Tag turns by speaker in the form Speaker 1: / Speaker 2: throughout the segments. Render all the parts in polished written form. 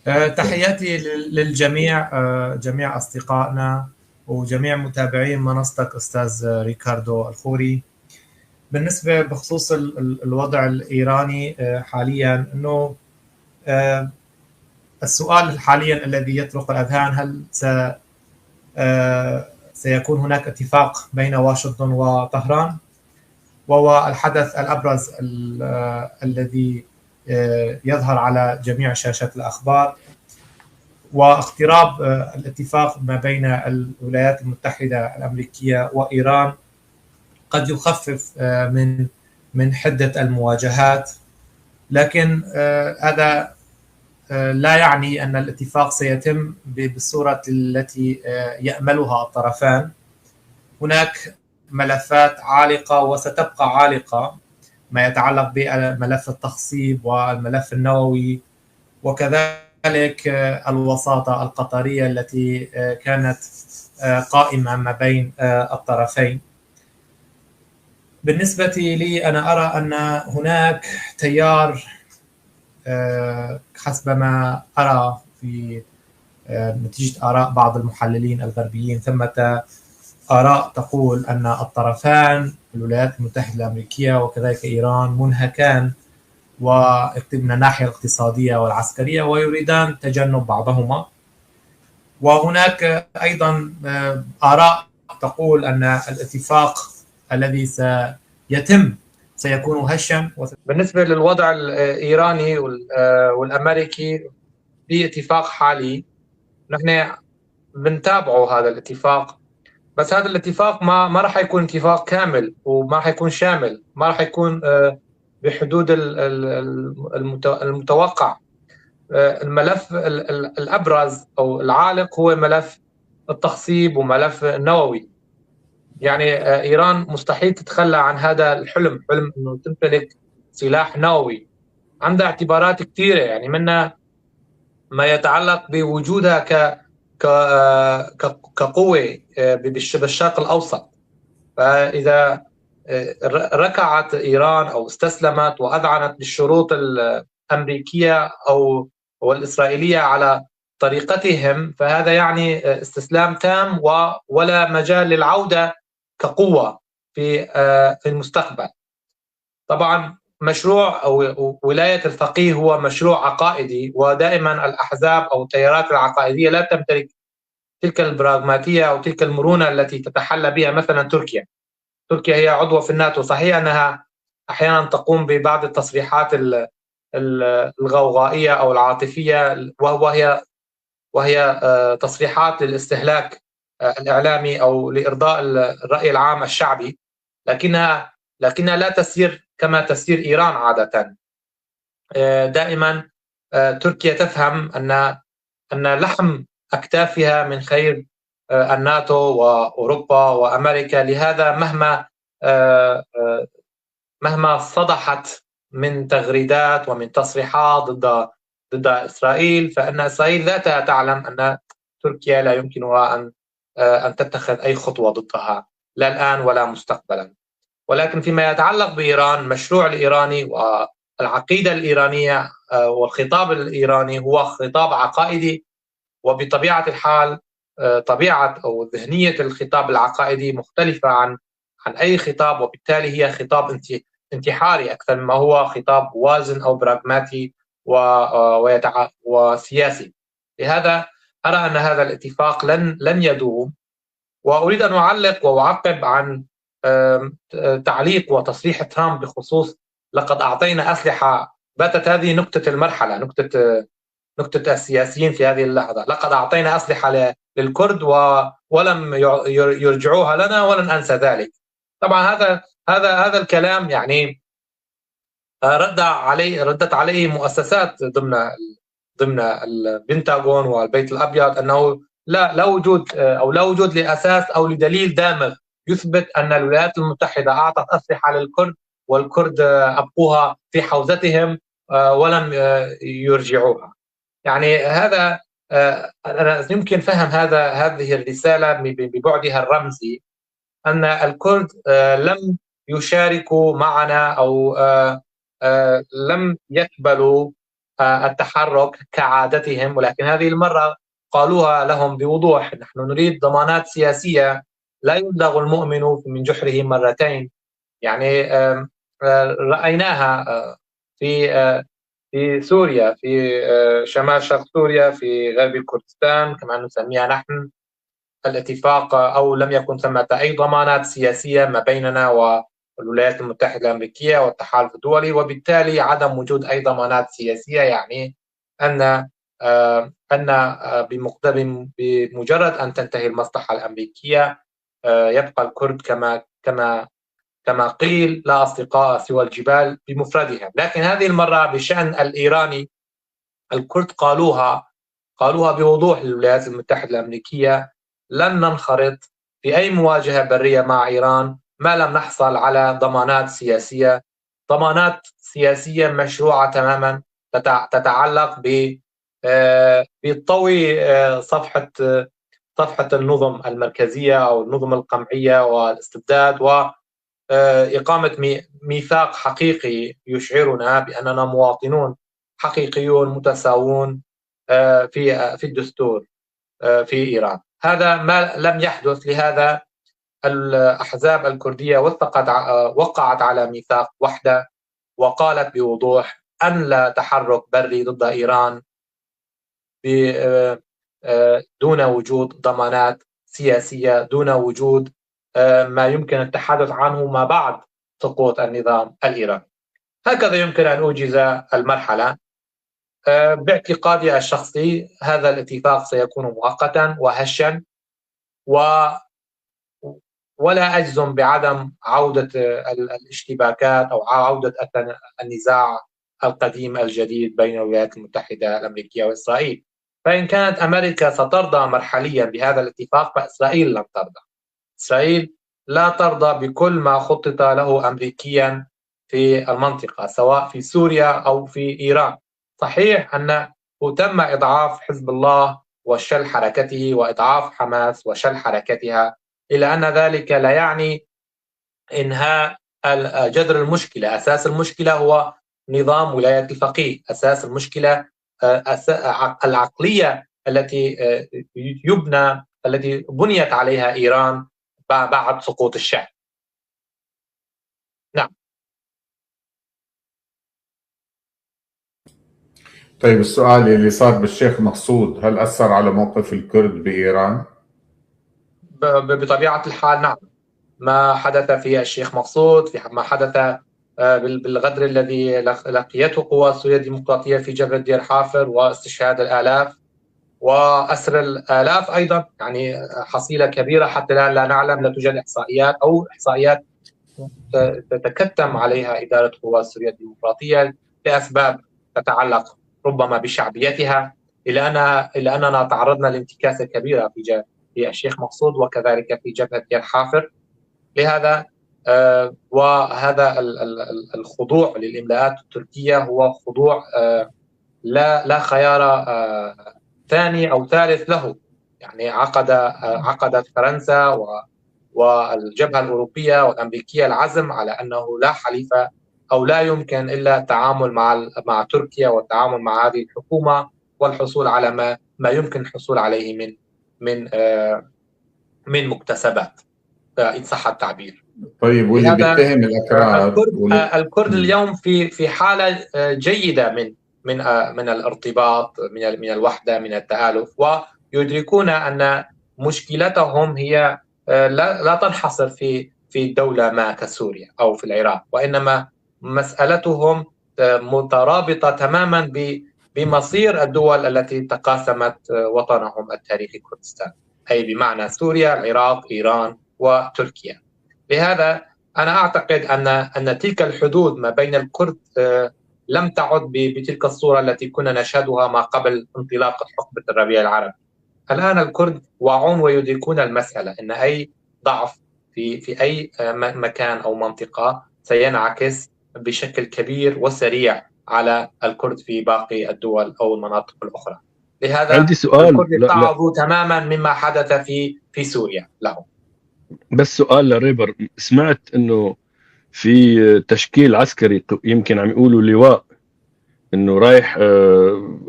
Speaker 1: تحياتي للجميع، جميع أصدقائنا وجميع متابعين منصتك أستاذ ريكاردو الخوري. بالنسبة بخصوص الوضع الإيراني حاليا، أنه آه، السؤال حاليا الذي يطرق الأذهان: هل سيكون هناك اتفاق بين واشنطن وطهران؟ وهو الحدث الأبرز الذي يظهر على جميع شاشات الأخبار، واقتراب الاتفاق ما بين الولايات المتحدة الأمريكية وإيران قد يخفف من حدة المواجهات. لكن هذا لا يعني أن الاتفاق سيتم بالصورة التي يأملها الطرفان. هناك ملفات عالقة وستبقى عالقة، ما يتعلق بملف التخصيب والملف النووي، وكذلك الوساطة القطرية التي كانت قائمة ما بين الطرفين. بالنسبة لي أنا أرى أن هناك تيار، حسب ما أرى في نتيجة آراء بعض المحللين الغربيين، ثمة آراء تقول أن الطرفان الولايات المتحدة الأمريكية وكذلك إيران منهكان من الناحية الاقتصادية والعسكرية، ويريدان تجنب بعضهما. وهناك أيضا آراء تقول أن الاتفاق الذي سيتم سيكون هشا. بالنسبة للوضع الإيراني والأمريكي في اتفاق حالي، نحن بنتابعه هذا الاتفاق، بس هذا الاتفاق ما راح يكون اتفاق كامل، وما راح يكون شامل، ما راح يكون بحدود المتوقع. الملف الأبرز أو العالق هو ملف التخصيب وملف النووي. يعني إيران مستحيل تتخلى عن هذا الحلم، حلم أنه تمتلك سلاح نووي. عندها اعتبارات كثيرة، يعني منها ما يتعلق بوجودها كقوة بالشرق الأوسط. فإذا ركعت إيران أو استسلمت وأذعنت للشروط الأمريكية أو الإسرائيلية على طريقتهم، فهذا يعني استسلام تام ولا مجال للعودة كقوة في المستقبل. طبعا مشروع أو ولاية الفقيه هو مشروع عقائدي، ودائما الأحزاب أو التيارات العقائدية لا تمتلك تلك البراغماتية أو تلك المرونة التي تتحلى بها مثلا تركيا. تركيا هي عضوة في الناتو، صحيح أنها أحيانا تقوم ببعض التصريحات الغوغائية أو العاطفية، وهي تصريحات للاستهلاك الإعلامي أو لإرضاء الرأي العام الشعبي، لكنها لا تسير كما تسير إيران عادة. دائما تركيا تفهم أن لحم أكتافها من خير الناتو وأوروبا وأمريكا. لهذا مهما صدحت من تغريدات ومن تصريحات ضد إسرائيل، فإن إسرائيل ذاتها تعلم أن تركيا لا يمكنها أن تتخذ أي خطوة ضدها، لا الآن ولا مستقبلا. ولكن فيما يتعلق بإيران، المشروع الإيراني والعقيدة الإيرانية والخطاب الإيراني هو خطاب عقائدي، وبطبيعة الحال طبيعة أو ذهنية الخطاب العقائدي مختلفة عن أي خطاب، وبالتالي هي خطاب انتحاري أكثر مما هو خطاب وازن أو براغماتي وسياسي. لهذا أرى أن هذا الاتفاق لن يدوم. وأريد أن أعلق وأعقب عن تعليق وتصريح ترامب بخصوص لقد أعطينا أسلحة. باتت هذه نقطة المرحلة، نقطة السياسيين في هذه اللحظة. لقد أعطينا أسلحة للكرد ولم يرجعوها لنا ولن أنسى ذلك. طبعا هذا الكلام يعني ردت عليه مؤسسات ضمن البنتاغون والبيت الأبيض أنه لا وجود لأساس أو لدليل دامغ يثبت أن الولايات المتحدة أعطت أسلحة للكرد والكرد أبقوها في حوزتهم ولم يرجعوها. يعني هذا أنا يمكن فهم هذه الرسالة ببعدها الرمزي، أن الكرد لم يشاركوا معنا أو لم يقبلوا التحرك كعادتهم، ولكن هذه المرة قالوها لهم بوضوح: نحن نريد ضمانات سياسية، لا يلدغ المؤمن من جحره مرتين. يعني رأيناها في سوريا، في شمال شرق سوريا، في غرب كردستان كما نسميها نحن. الاتفاق أو لم يكن ثمة أي ضمانات سياسية ما بيننا والولايات المتحدة الأمريكية والتحالف الدولي، وبالتالي عدم وجود أي ضمانات سياسية يعني أن بمجرد أن تنتهي المصلحة الأمريكية يبقى الكرد كما قيل لا أصدقاء سوى الجبال بمفردها. لكن هذه المرة بشأن الإيراني الكرد قالوها بوضوح للولايات المتحدة الأمريكية: لن ننخرط في أي مواجهة برية مع إيران ما لم نحصل على ضمانات سياسية مشروعة تماما، تتعلق بطوي صفحة النظم المركزية أو النظم القمعية والاستبداد، وإقامة ميثاق حقيقي يشعرنا بأننا مواطنون حقيقيون متساوون في الدستور في إيران. هذا ما لم يحدث. لهذا الأحزاب الكردية وقعت على ميثاق وحدة وقالت بوضوح أن لا تحرك بري ضد إيران دون وجود ضمانات سياسية، دون وجود ما يمكن التحدث عنه ما بعد سقوط النظام الإيراني. هكذا يمكن أن أوجز المرحلة. باعتقادي الشخصي هذا الاتفاق سيكون مؤقتا وهشا، ولا أجزم بعدم عودة الاشتباكات أو عودة النزاع القديم الجديد بين الولايات المتحدة الأمريكية وإسرائيل. فإن كانت أمريكا سترضى مرحليا بهذا الاتفاق فإسرائيل لم ترضى. إسرائيل لا ترضى بكل ما خطط له أمريكيا في المنطقة، سواء في سوريا أو في إيران. صحيح أنه تم إضعاف حزب الله وشل حركته وإضعاف حماس وشل حركتها، إلا أن ذلك لا يعني إنهاء جذر المشكلة. أساس المشكلة هو نظام ولاية الفقيه. أساس المشكلة العقلية التي بنيت عليها إيران بعد سقوط الشعب. نعم.
Speaker 2: طيب، السؤال اللي صار بالشيخ مقصود، هل أثر على موقف الكرد بإيران؟
Speaker 1: بطبيعة الحال نعم. ما حدث في الشيخ مقصود، ما حدث بالغدر الذي لقيته قوى سوريا الديمقراطية في جبهة دير حافر، واستشهاد الآلاف وأسر الآلاف أيضا، يعني حصيلة كبيرة حتى الآن لا نعلم، لا توجد إحصائيات أو إحصائيات تتكتم عليها إدارة قوى سوريا الديمقراطية لأسباب تتعلق ربما بشعبيتها، إلا أننا تعرضنا لانتكاسة كبيرة في الشيخ مقصود وكذلك في جبهة دير حافر. لهذا وهذا الخضوع للإملاءات التركية هو خضوع لا خيار ثاني أو ثالث له. يعني عقدت فرنسا والجبهة الأوروبية والأمريكية العزم على أنه لا حليف أو لا يمكن إلا التعامل مع تركيا والتعامل مع هذه الحكومة والحصول على ما يمكن الحصول عليه من مكتسبات، إن صح التعبير.
Speaker 2: طيب، واللي بيتهم الأكراد
Speaker 1: الكرد اليوم في حالة جيدة من الارتباط، من الوحدة، من التآلف، ويدركون أن مشكلتهم هي لا تنحصر في دولة ما كسوريا أو في العراق، وإنما مسألتهم مترابطة تماما بمصير الدول التي تقاسمت وطنهم التاريخي كردستان، أي بمعنى سوريا، العراق، إيران وتركيا. لهذا أنا أعتقد أن تلك الحدود ما بين الكرد لم تعد بتلك الصورة التي كنا نشهدها ما قبل انطلاق حقبة الربيع العربي. الآن الكرد واعون ويدركون المسألة، أن أي ضعف في أي مكان أو منطقة سينعكس بشكل كبير وسريع على الكرد في باقي الدول أو المناطق الأخرى. لهذا
Speaker 3: عندي سؤال.
Speaker 1: الكرد اتعظوا تماما مما حدث في سوريا لهم.
Speaker 3: بس سؤال لريبر، سمعت انه في تشكيل عسكري يمكن عم يقولوا لواء انه رايح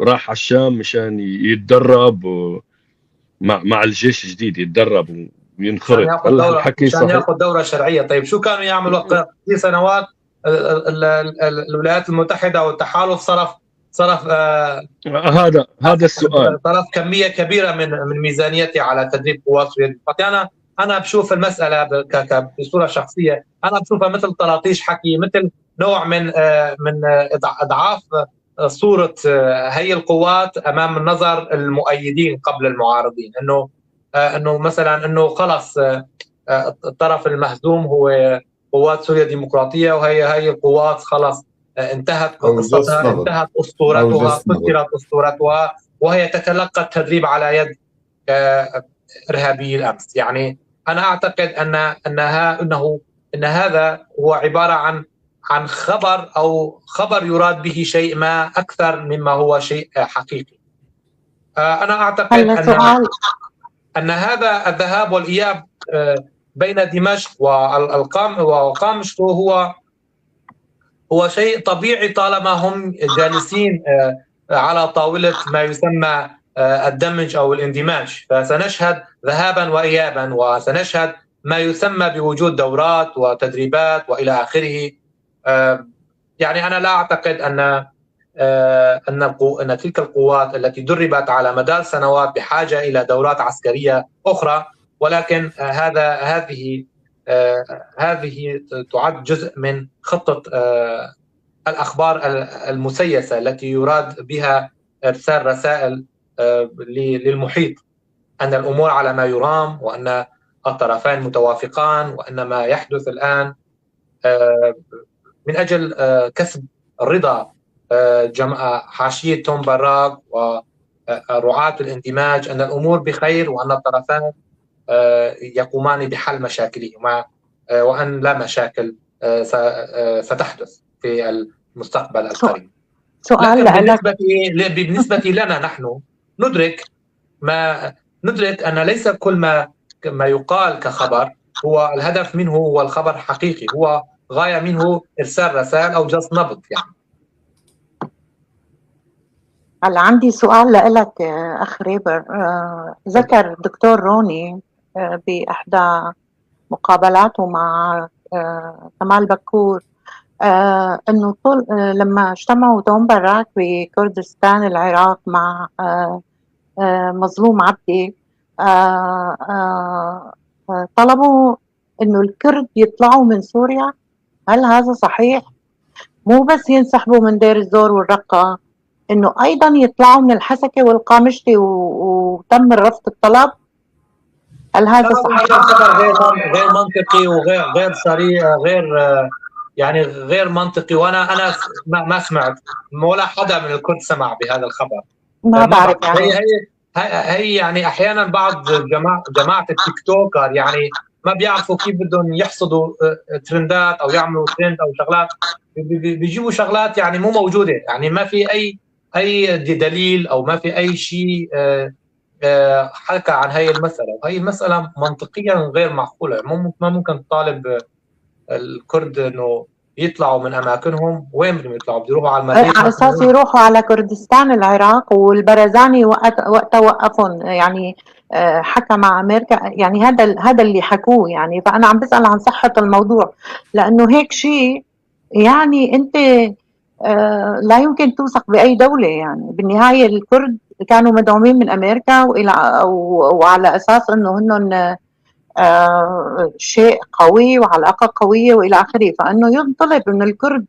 Speaker 3: راح على الشام مشان يتدرب مع الجيش الجديد، يتدرب
Speaker 1: عشان
Speaker 3: وينخرط.
Speaker 1: ياخذ
Speaker 3: هل
Speaker 1: دوره،
Speaker 3: هالحكي
Speaker 1: عشان
Speaker 3: صحيح؟
Speaker 1: ياخذ دوره شرعيه. طيب شو كانوا يعملوا في سنوات الولايات المتحده والتحالف؟ صرف
Speaker 3: هذا السؤال.
Speaker 1: صرف كميه كبيره من ميزانيته على تدريب قوات سوريا. انا بشوف المساله بصوره شخصيه، انا بشوفها مثل طراطيش حكي، مثل نوع من اضعاف صوره هي القوات امام النظر المؤيدين قبل المعارضين، انه مثلا انه خلص الطرف المهزوم هو قوات سوريا الديمقراطيه، وهي القوات خلاص انتهت
Speaker 2: أو
Speaker 1: قصتها،
Speaker 2: جس نبض
Speaker 1: انتهت
Speaker 2: أو
Speaker 1: اسطورتها،
Speaker 2: جس نبض.
Speaker 1: كسرت اسطورتها، وهي تتلقى التدريب على يد ارهابي الامس. يعني انا اعتقد ان هذا هو عباره عن خبر يراد به شيء ما اكثر مما هو شيء حقيقي. انا اعتقد
Speaker 4: هلا سؤال.
Speaker 1: ان هذا الذهاب والاياب بين دمشق وقامشق هو شيء طبيعي طالما هم جالسين على طاولة ما يسمى الدمج أو الاندماج. فسنشهد ذهابا وإيابا، وسنشهد ما يسمى بوجود دورات وتدريبات وإلى آخره. يعني أنا لا أعتقد أن تلك القوات التي دربت على مدار سنوات بحاجة إلى دورات عسكرية أخرى، ولكن هذه تعد جزء من خطة الأخبار المسيسة التي يراد بها إرسال رسائل للمحيط أن الأمور على ما يرام، وأن الطرفين متوافقان، وأن ما يحدث الآن من أجل كسب رضا حاشية توم براك ورعاة الاندماج، أن الأمور بخير، وأن الطرفان يقومان بحل مشاكلهما، وأن لا مشاكل ستحدث في المستقبل القريب.
Speaker 4: سؤال
Speaker 1: لكن بالنسبة لنا نحن ندرك أن ليس كل ما يقال كخبر هو الهدف منه هو الخبر حقيقي، هو غاية منه إرسال رسائل أو جس نبض. يعني
Speaker 4: هلا عندي سؤال لك أخ ريبر. ذكر دكتور روني بإحدى مقابلاته مع كمال بكور انه لما اجتمعوا توم براك بكردستان العراق مع مظلوم عبدي طلبوا انه الكرد يطلعوا من سوريا. هل هذا صحيح؟ مو بس ينسحبوا من دير الزور والرقة، انه ايضا يطلعوا من الحسكة والقامشتي وتم رفض الطلب؟ هل هذا صحيح؟
Speaker 1: هذا خبر غير منطقي وغير صريح، غير منطقي. وانا ما سمعت، ولا حدا من الكرد سمع بهذا الخبر.
Speaker 4: ما بعرف. يعني
Speaker 1: هي يعني احيانا بعض جماعه التيك توكر يعني ما بيعرفوا كيف بدهم يحصدوا ترندات او يعملوا ترند او شغلات، بيجيبوا شغلات يعني مو موجوده، يعني ما في اي دليل او ما في اي شيء حكى عن هي المساله. وهي المساله منطقيا غير معقوله. ما ممكن تطالب الكرد انه يطلعوا من اماكنهم. وين بدهم يطلعوا؟ بده يروحوا على المريخ
Speaker 4: على اساس يروحوا على كردستان العراق، والبرزاني وقتها وقفهم، يعني حكى مع امريكا. يعني هذا اللي حكوه. يعني فانا عم بسال عن صحه الموضوع، لانه هيك شيء يعني انت لا يمكن توثق باي دوله. يعني بالنهايه الكرد كانوا مدعومين من امريكا وعلى اساس انه هن شيء قوي وعلاقه قويه والى اخره. فانه ينطلب من الكرد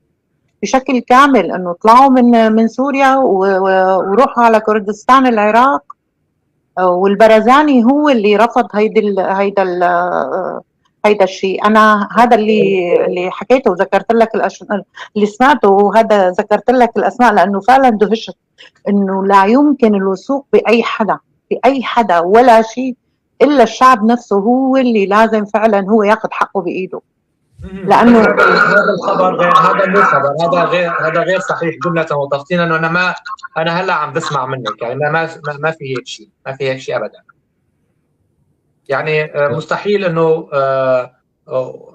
Speaker 4: بشكل كامل انه طلعوا من سوريا وروحوا على كردستان العراق، والبرزاني هو اللي رفض هيدا الشيء. انا هذا اللي حكيته وذكرت لك اللي سمعته، وهذا ذكرت لك الاسماء لانه فعلا دهشت انه لا يمكن الوثوق باي حدا ولا شيء الا الشعب نفسه هو اللي لازم فعلا هو ياخذ حقه بايده. لانه
Speaker 1: هذا الخبر هذا مو خبر، هذا غير صحيح جمله وتفصيلا. انا هلا عم بسمع منك، يعني ما في هيك شيء ابدا. يعني مستحيل انه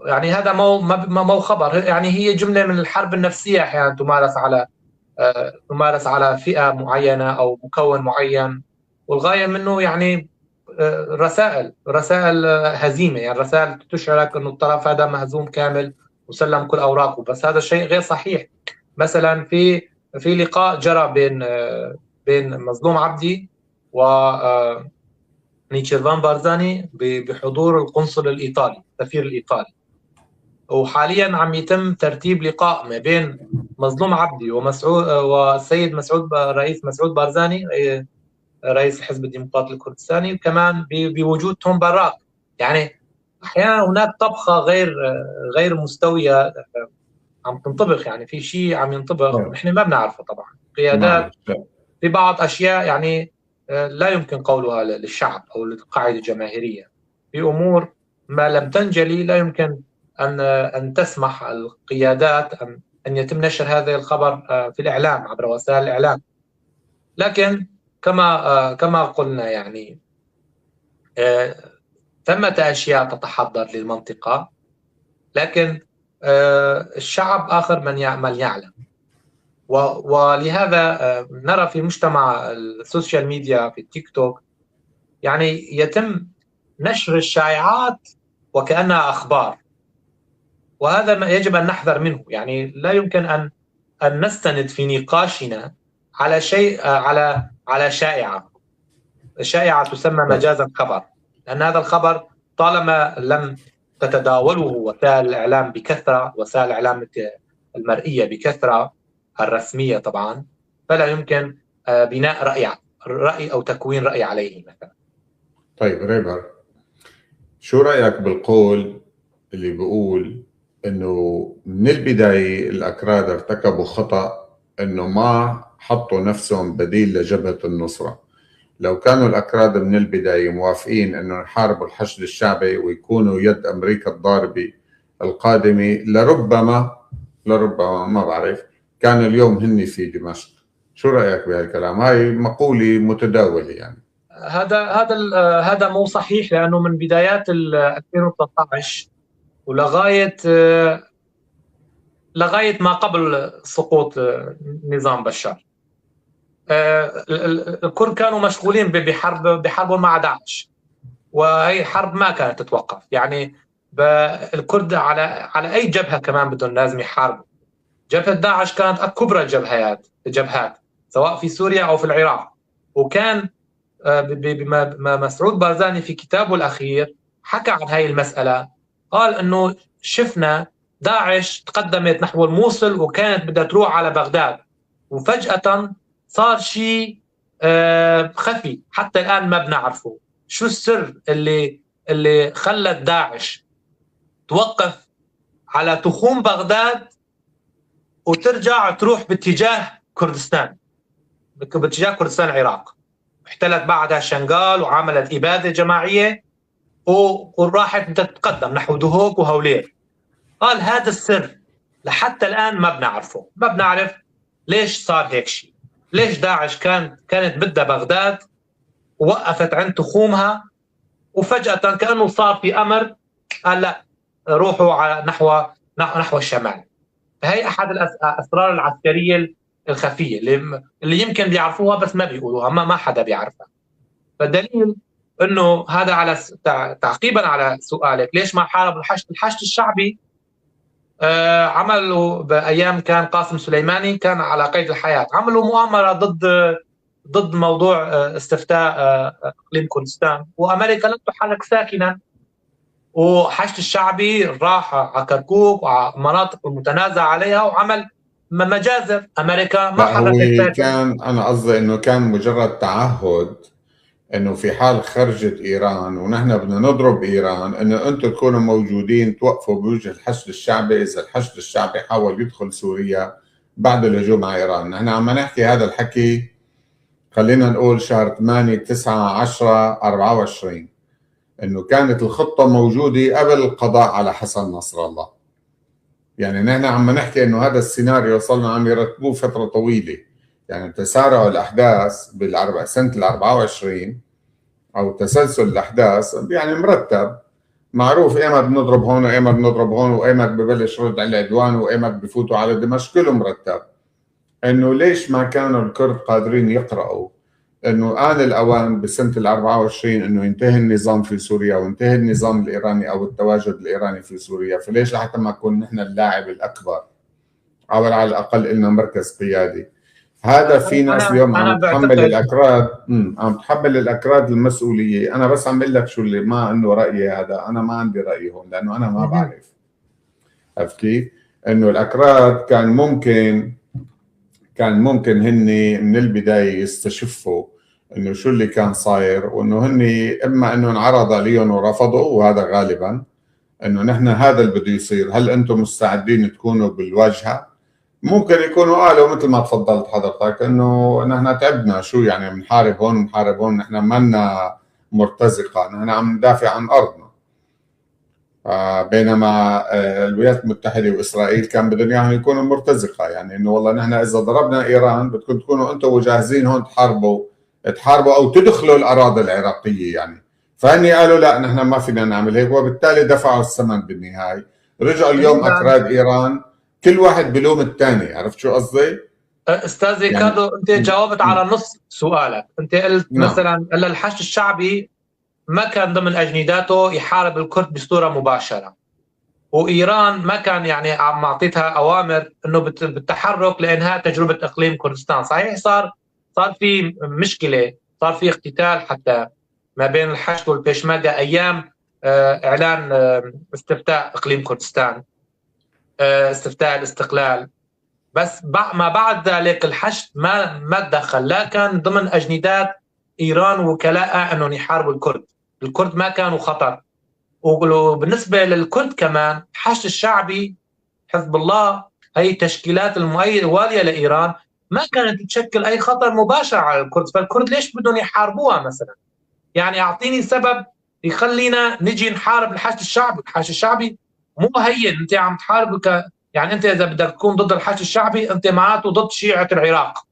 Speaker 1: يعني هذا مو خبر. يعني هي جمله من الحرب النفسيه احيانا تمارس تمارس على فئة معينة أو مكون معين، والغاية منه يعني رسائل هزيمة، يعني رسائل تشعرك أنه الطرف هذا مهزوم كامل وسلم كل أوراقه. بس هذا الشيء غير صحيح. مثلا في لقاء جرى بين مظلوم عبدي و نيتشيرفان بارزاني بحضور القنصل الإيطالي، السفير الإيطالي، وحاليا عم يتم ترتيب لقاء ما بين مظلوم عبدي والسيد رئيس مسعود بارزاني رئيس الحزب الديمقراطي الكردستاني، وكمان بوجود توم براك. يعني احيانا هناك طبخه غير مستويه عم تنطبخ، يعني في شيء عم ينطبخ نحن ما بنعرفه. طبعا قيادات في بعض اشياء يعني لا يمكن قولها للشعب او للقاعده الجماهيريه. في امور ما لم تنجلي لا يمكن ان تسمح القيادات ان يتم نشر هذا الخبر في الاعلام عبر وسائل الاعلام. لكن كما قلنا يعني ثمة أشياء تتحضر للمنطقة، لكن الشعب آخر من يعلم. ولهذا نرى في مجتمع السوشيال ميديا في التيك توك يعني يتم نشر الشائعات وكأنها أخبار، وهذا ما يجب أن نحذر منه. يعني لا يمكن أن نستند في نقاشنا على شيء على شائعة تسمى مجازا خبر، لأن هذا الخبر طالما لم تتداوله وسائل الإعلام بكثرة، وسائل الإعلام المرئية بكثرة الرسمية طبعا، فلا يمكن بناء رأي أو تكوين رأي عليه مثلا.
Speaker 2: طيب ريبر، شو رأيك بالقول اللي بيقول إنه من البداية الأكراد ارتكبوا خطأ إنه ما حطوا نفسهم بديل لجبهة النصرة؟ لو كانوا الأكراد من البداية موافقين إنه يحاربوا الحشد الشعبي ويكونوا يد أمريكا الضاربة القادمة، لربما ما بعرف كانوا اليوم هني في دمشق. شو رأيك بهالكلام؟ هاي مقولة متداولة يعني.
Speaker 1: هذا مو صحيح، لأنه من بدايات 2013 ولغاية ما قبل سقوط نظام بشار الكل كانوا مشغولين بحرب مع داعش، وهي حرب ما كانت تتوقف. يعني الكرد على أي جبهة كمان بدهم لازم يحاربوا. جبهة داعش كانت كبرى الجبهات سواء في سوريا أو في العراق. وكان مسعود بارزاني في كتابه الأخير حكى عن هاي المسألة، قال أنه شفنا داعش تقدمت نحو الموصل وكانت بدها تروح على بغداد، وفجأة صار شيء خفي حتى الآن ما بنعرفه. شو السر اللي خلت داعش توقف على تخوم بغداد وترجع تروح باتجاه كردستان العراق؟ احتلت بعدها شنغال وعملت إبادة جماعية وراحت تتقدم نحو دهوك وهولير. قال هذا السر لحتى الآن ما بنعرفه، ما بنعرف ليش صار هيك شيء، ليش داعش كانت بدها بغداد ووقفت عند تخومها، وفجأة كأنه صار في أمر قال لا روحوا على نحو الشمال. هي أحد الأسرار العسكرية الخفية اللي يمكن بيعرفوها بس ما بيقولوها، ما حدا بيعرفها. فالدليل انه هذا على تعقيبا على سؤالك ليش ما حاربوا الحشد الشعبي. عملوا بايام كان قاسم سليماني كان على قيد الحياة، عملوا مؤامرة ضد موضوع استفتاء اقليم كردستان، وامريكا لم تحرك ساكنا، وحشد الشعبي راح على كركوك وعلى مناطق المتنازع عليها وعمل مجازر. امريكا ما حركت
Speaker 2: ساكن. انا قصدي انه كان مجرد تعهد انه في حال خرجت ايران ونحن بدنا نضرب ايران انه انتم تكونوا موجودين توقفوا بوجه الحشد الشعبي اذا الحشد الشعبي حاول يدخل سوريا بعد الهجوم على ايران. نحن عم نحكي هذا الحكي خلينا نقول شهر 8 9 10 24، انه كانت الخطه موجوده قبل القضاء على حسن نصر الله. يعني نحن عم نحكي انه هذا السيناريو صلنا عم يرتبوه فتره طويله، يعني تسارع الاحداث سنه ال 24 او تسلسل الاحداث يعني مرتب، معروف ايمت بنضرب هون وايمت بنضرب هون وايمت ببلش رد على العدوان وايمت بفوتوا على دمشق، كله مرتب. انه ليش ما كانوا الكرد قادرين يقرأوا انه آن الأوان بسنة 24 انه ينتهي النظام في سوريا وينتهي النظام الإيراني او التواجد الإيراني في سوريا، فليش لحتى ما نكون نحن اللاعب الأكبر او على الأقل لنا مركز قيادي. هذا في ناس اليوم عم تحمل الأكراد المسؤولية. أنا بس عم بقول لك شو اللي ما إنه رأيي هذا، أنا ما عندي رأي هون لأنه أنا ما بعرف. عرفت كيف؟ إنه الأكراد كان ممكن هن من البداية يستشفوا إنه شو اللي كان صاير، وإنه هن إما إنه انعرض عليهم ورفضوا، وهذا غالبا إنه نحن هذا اللي بده يصير، هل أنتم مستعدين تكونوا بالواجهة؟ ممكن يكونوا قالوا مثل ما تفضلت حضرتك انه نحن تعبنا، شو يعني بنحارب هون ونحارب هون، نحن مالنا مرتزقه، نحن عم ندافع عن ارضنا. بينما الولايات المتحده واسرائيل كان بدهم اياهم يكونوا مرتزقه، يعني انه والله نحن اذا ضربنا ايران بدكم تكونوا انتم جاهزين هون تحاربوا او تدخلوا الاراضي العراقيه يعني. فهني قالوا لا نحن ما فينا نعمل هيك، وبالتالي دفعوا الثمن بالنهايه. رجعوا اليوم اكراد ايران كل واحد بلوم الثاني. عرفت شو قصدي؟
Speaker 1: استاذ ريكاردو يعني انت جاوبت على نص سؤالك. انت قلت مثلا الحشد الشعبي ما كان ضمن اجنداته يحارب الكرد بصوره مباشره، وايران ما كان يعني عم معطيتها اوامر انه بالتحرك لانهاء تجربه اقليم كردستان. صحيح صار في مشكله، صار في اقتتال حتى ما بين الحشد والبيشمركة ايام اعلان استفتاء اقليم كردستان، استفتاء الاستقلال. بس ما بعد ذلك الحشد ما تدخل، لا كان ضمن اجندات ايران وكلاء انهم يحاربوا الكرد ما كانوا خطر. وبالنسبه للكرد كمان الحشد الشعبي، حزب الله، هي التشكيلات الواليه لايران ما كانت تشكل اي خطر مباشر على الكرد، فالكرد ليش بدهم يحاربوها مثلا؟ يعني اعطيني سبب يخلينا نجي نحارب الحشد الشعبي. الحشد الشعبي مو هين، انت عم تحارب يعني انت اذا بدك تكون ضد الحشد الشعبي انت معناته ضد شيعة العراق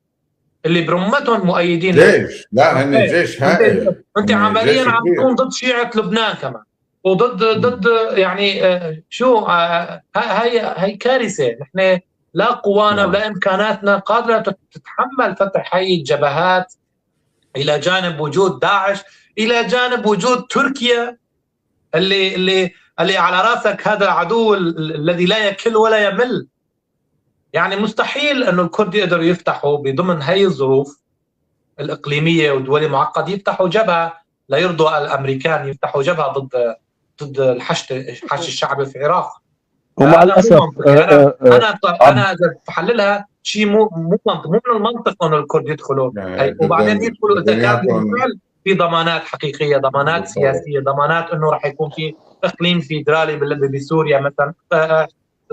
Speaker 1: اللي برمتهم مؤيدين
Speaker 2: جيش. لا هن جيش هائل.
Speaker 1: انت عمليا عم تكون ضد شيعة لبنان كمان، وضد يعني شو هي كارثة. نحن لا قوانا ولا امكاناتنا قادرة تتحمل فتح هي الجبهات، الى جانب وجود داعش، الى جانب وجود تركيا اللي على راسك هذا العدو الذي لا يكل ولا يمل. يعني مستحيل انه الكرد يقدروا يفتحوا بضمن هي الظروف الاقليميه والدوليه المعقده يفتحوا جبهه ليرضوا الامريكان، يفتحوا جبهه ضد الحشد الشعبي في العراق.
Speaker 3: ومع الاسف
Speaker 1: انا اذا بحللها شيء مو منطق، مو من المنطق انه الكرد يدخلوا وبعدين يدخلوا اذا كان بالفعل في ضمانات حقيقيه، ضمانات سياسيه، ضمانات انه راح يكون في اقليم فيدرالي بسوريا مثلا،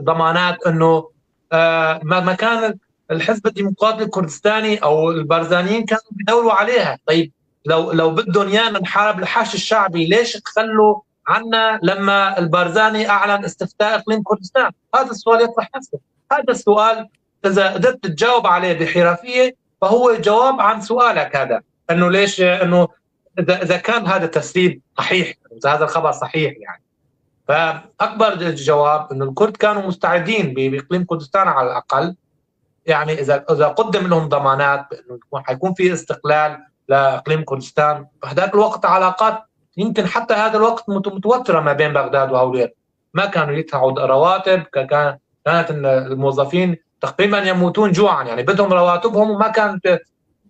Speaker 1: ضمانات انه ما كان الحزب الديمقراطي الكردستاني او البارزانيين كانوا بيدوروا عليها. طيب لو بدهم ايانا نحارب الحشد الشعبي ليش تخلوا عنا لما البارزاني اعلن استفتاء اقليم كردستان؟ هذا السؤال يطرح نفسه. هذا السؤال اذا قدرت تجاوب عليه بحرفيه فهو جواب عن سؤالك هذا، انه ليش، انه اذا كان هذا تسريب صحيح، اذا هذا الخبر صحيح يعني، فاكبر الجواب انه الكرد كانوا مستعدين باقليم كردستان على الاقل، يعني اذا قدم لهم ضمانات بانه حيكون في استقلال لاقليم كردستان، بهذاك الوقت علاقات يمكن حتى هذا الوقت متوتره ما بين بغداد وهولير، ما كانوا يدفعوا رواتب، كانت الموظفين تقريبا يموتون جوعا، يعني بدهم رواتبهم وما كانت،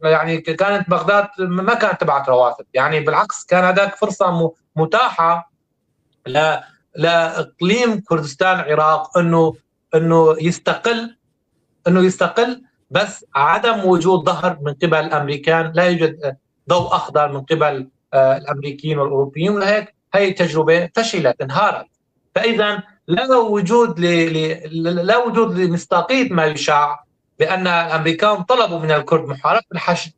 Speaker 1: يعني كانت بغداد ما كانت تبعت رواتب، يعني بالعكس كان هذاك فرصه متاحه لاقليم كردستان العراق انه يستقل، بس عدم وجود ظهر من قبل الامريكان، لا يوجد ضوء اخضر من قبل الامريكيين والاوروبيين، ولهيك هي التجربه فشلت، انهارت. فاذا لا وجود لمصداقيه ما يشاع بان الامريكان طلبوا من الكرد محاربه الحشد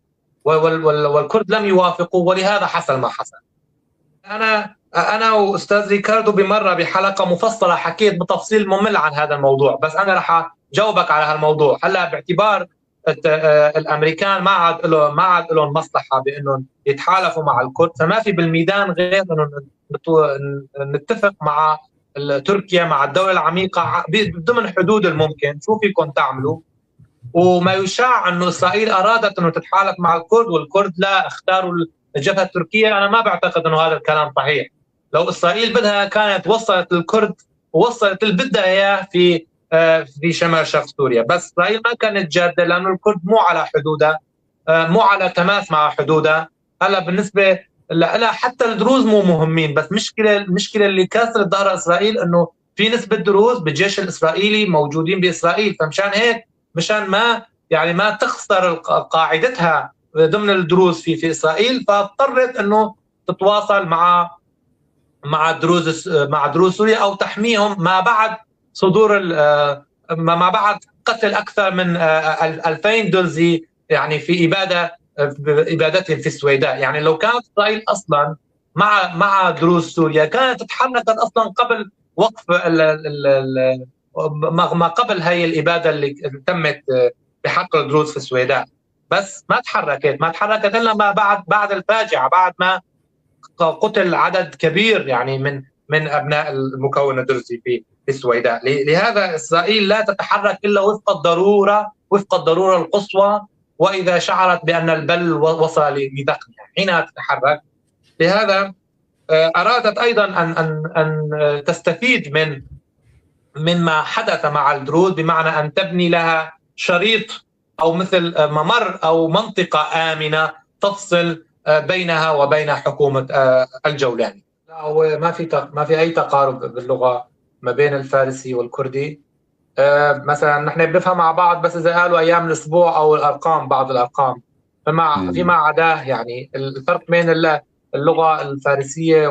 Speaker 1: والكرد لم يوافقوا، ولهذا حصل ما حصل. انا واستاذ ريكاردو بمره بحلقه مفصله حكيت بتفصيل ممل عن هذا الموضوع، بس انا رح جاوبك على هالموضوع هلا. باعتبار الامريكان ما عاد لهم مصلحه بانهم يتحالفوا مع الكرد، فما في بالميدان غير انه نتفق مع تركيا، مع الدوله العميقه ضمن حدود الممكن، شو فيكم تعملوا وما يشاع انه اسرائيل ارادت انه تتحالف مع الكرد والكرد لا اختاروا الجبهه التركيه، انا ما بعتقد انه هذا الكلام صحيح. لو اسرائيل بدها كانت وصلت الكرد ووصلت اللي بدها اياه في شمال شرق سوريا، بس اسرائيل ما كانت جاده لانه الكرد مو على حدودها، مو على تماس مع حدودها. هلا بالنسبه لا حتى الدروز مو مهمين، بس المشكله اللي كاسرت ظهر اسرائيل انه في نسبه دروز بالجيش الاسرائيلي موجودين باسرائيل، فمشان هيك مشان ما تخسر قاعدتها ضمن الدروز في اسرائيل، فاضطرت انه تتواصل مع دروز سوريا او تحميهم ما بعد صدور ما بعد قتل اكثر من 2000 درزي يعني في ابادتهم في السويداء. يعني لو كانت اسرائيل اصلا مع دروز سوريا كانت تحركت اصلا قبل وقف ما قبل هي الاباده اللي تمت بحق الدروز في السويداء، بس ما تحركت الا ما بعد الفاجعه، بعد ما قتل عدد كبير يعني من ابناء المكون الدرزي في السويداء. لهذا اسرائيل لا تتحرك الا وفق الضروره القصوى، واذا شعرت بان البل وصل لذقنها حينها تتحرك. لهذا ارادت ايضا ان تستفيد مما حدث مع الدروز، بمعنى ان تبني لها شريط او مثل ممر او منطقه امنه تفصل بينها وبين حكومه الجولاني. ما في اي تقارب باللغه ما بين الفارسي والكردي. مثلا نحن بنفهم مع بعض بس اذا قالوا ايام الاسبوع او الارقام، بعض الارقام، فيما عداه يعني الفرق بين اللغه الفارسيه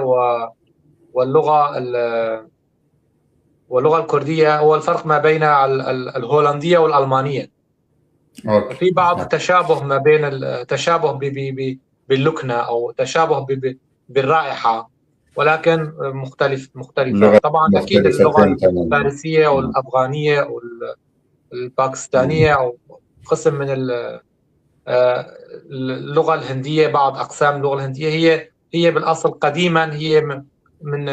Speaker 1: واللغه الكرديه هو الفرق ما بين الهولنديه والالمانيه. في بعض التشابه ما بين التشابه باللكنه او تشابه بالرائحه، ولكن مختلفه. طبعا اكيد اللغه الفارسيه والافغانيه والباكستانيه او قسم من اللغه الهنديه، بعض اقسام اللغه الهنديه هي بالاصل قديما هي من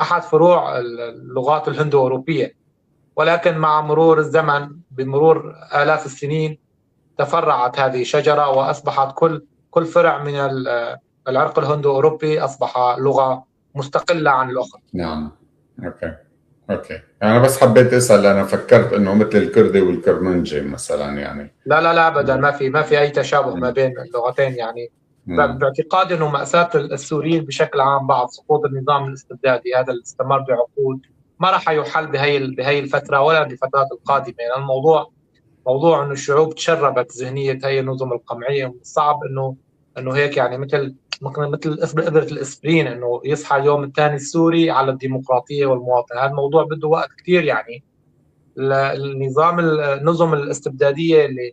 Speaker 1: احد فروع اللغات الهندو اوروبيه، ولكن مع مرور الزمن بمرور آلاف السنين تفرعت هذه الشجرة وأصبحت كل فرع من العرق الهندو أوروبي أصبح لغة مستقلة عن الأخرى.
Speaker 2: نعم. أوكي. أنا بس حبيت أسأل، أنا فكرت إنه مثل الكردي والكرمنجي مثلا يعني.
Speaker 1: لا أبدا، ما في أي تشابه ما بين اللغتين يعني. باعتقادي إنه مأساة السوريين بشكل عام بعد سقوط النظام الاستبدادي هذا اللي استمر بعقود ما راح يحل بهي الفترة ولا بالفترات القادمة. يعني الموضوع موضوع انه الشعوب تشربت ذهنيه هي النظم القمعيه، صعب انه هيك يعني مثل ابره الاسبرين انه يصحى اليوم الثاني السوري على الديمقراطيه والمواطنه. هذا الموضوع بده وقت كثير يعني. النظم الاستبداديه اللي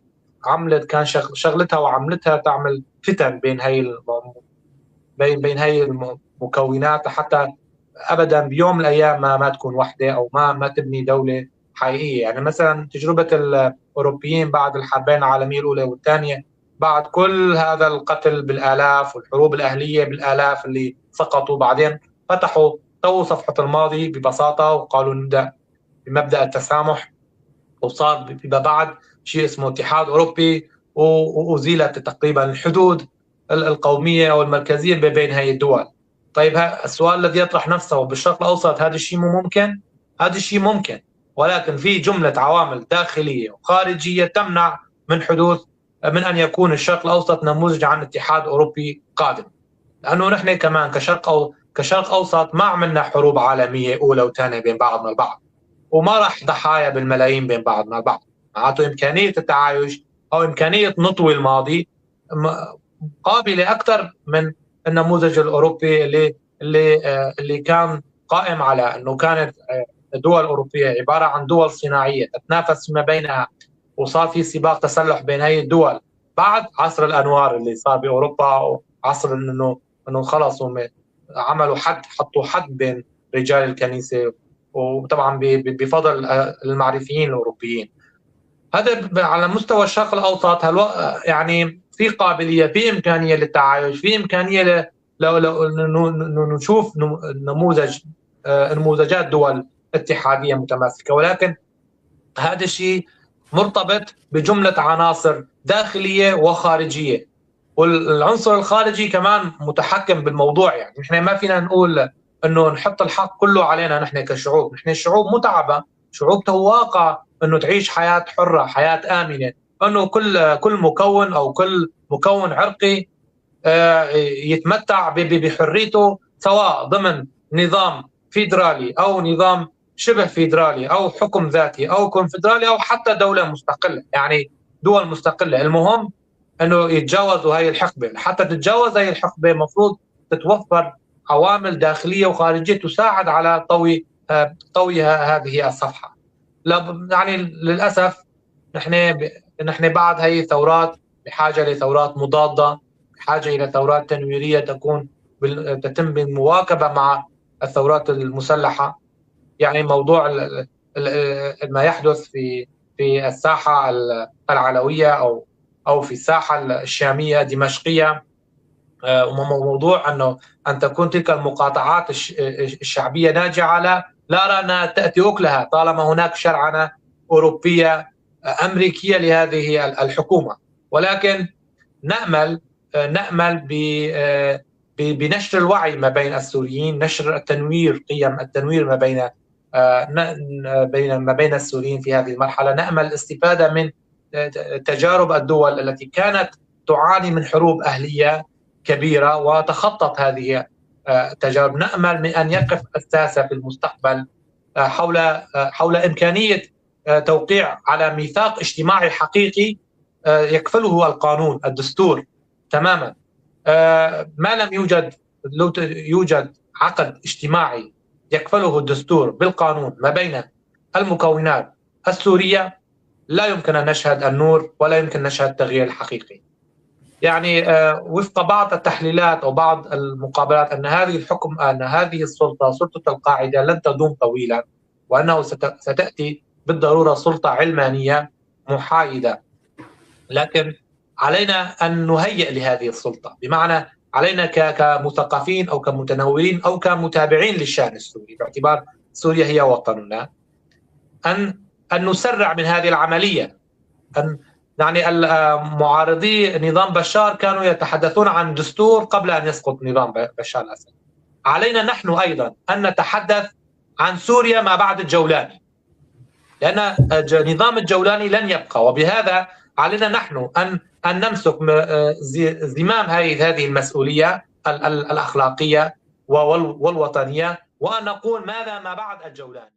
Speaker 1: كان شغلتها وعملتها تعمل فتن بين هي المكونات حتى ابدا بيوم من الايام ما تكون وحده او ما تبني دوله حقيقيه. يعني مثلا تجربه الاوروبيين بعد الحربين العالميه الاولى والثانيه، بعد كل هذا القتل بالالاف والحروب الاهليه بالالاف اللي سقطوا، بعدين طووا صفحه الماضي ببساطه وقالوا نبدا بمبدا التسامح، وصار فيما بعد شيء اسمه اتحاد اوروبي، وازيلت تقريبا الحدود القوميه والمركزيه بين هذه الدول. طيب السؤال الذي يطرح نفسه بالشرق الاوسط، هذا الشيء مو ممكن؟ هذا الشيء ممكن، ولكن في جمله عوامل داخليه وخارجيه تمنع من ان يكون الشرق الاوسط نموذج عن اتحاد اوروبي قادم. لانه نحن كمان كشرق اوسط ما عملنا حروب عالميه اولى وثانيه بين بعضنا البعض، وما راح ضحايا بالملايين بين بعضنا البعض. معناته امكانيه التعايش او امكانيه نطوي الماضي قابله اكثر من النموذج الاوروبي اللي كان قائم على انه كانت الدول الاوروبيه عباره عن دول صناعيه تتنافس فيما بينها، وصار في سباق تسلح بين هي الدول بعد عصر الانوار اللي صار باوروبا، وعصر انه خلص هم عملوا حطوا حد بين رجال الكنيسه، وطبعا بفضل المعرفيين الاوروبيين. هذا على مستوى الشرق الاوسط يعني في قابليه، في امكانيه للتعايش، في امكانيه لو نشوف نموذجات دول اتحاديه متماسكه، ولكن هذا الشيء مرتبط بجملة عناصر داخلية وخارجية، والعنصر الخارجي كمان متحكم بالموضوع. يعني نحن ما فينا نقول انه نحط الحق كله علينا نحن كشعوب. نحن شعوب متعبة، شعوب تواقع انه تعيش حياة حرة، حياة آمنة، انه كل مكون او كل مكون عرقي يتمتع بحريته، سواء ضمن نظام فيدرالي او نظام شبه فيدرالي او حكم ذاتي او كونفدرالي او حتى دولة مستقلة، يعني دول مستقلة. المهم انه يتجاوزوا هاي الحقبة. حتى تتجاوز هاي الحقبة المفروض تتوفر عوامل داخلية وخارجية تساعد على طوي هذه الصفحة. يعني للأسف نحن بعد هاي الثورات بحاجة لثورات مضادة، بحاجة إلى ثورات تنويرية تتم بالمواكبة مع الثورات المسلحة. يعني موضوع ما يحدث في الساحة العلوية أو في الساحة الشامية دمشقية، موضوع أن تكون تلك المقاطعات الشعبية ناجعة، لا أرى أنها تأتي أكلها طالما هناك شرعنة أوروبية أمريكية لهذه الحكومة. ولكن نأمل بنشر الوعي ما بين السوريين، نشر التنوير، قيم التنوير ما بين السوريين في هذه المرحلة. نأمل الاستفادة من تجارب الدول التي كانت تعاني من حروب أهلية كبيرة وتخطت هذه التجارب. نأمل من أن يقف الساسة في المستقبل حول إمكانية توقيع على ميثاق اجتماعي حقيقي يكفله القانون، الدستور تماما. ما لم يوجد عقد اجتماعي يكفله الدستور بالقانون ما بين المكونات السورية، لا يمكن أن نشهد النور ولا يمكن نشهد التغيير الحقيقي. يعني وفق بعض التحليلات أو بعض المقابلات أن هذه السلطة، سلطة القاعدة، لن تدوم طويلا، وأنه ستأتي بالضرورة سلطة علمانية محايدة. لكن علينا أن نهيئ لهذه السلطة، بمعنى علينا كمثقفين أو كمتنورين أو كمتابعين للشأن السوري، باعتبار سوريا هي وطننا، أن نسرع من هذه العملية. يعني معارضي نظام بشار كانوا يتحدثون عن دستور قبل أن يسقط نظام بشار الأسد. علينا نحن أيضا أن نتحدث عن سوريا ما بعد الجولاني، لأن نظام الجولاني لن يبقى، وبهذا علينا نحن أن نمسك زمام هذه المسؤولية الأخلاقية والوطنية، وأن نقول ماذا ما بعد الجولاني.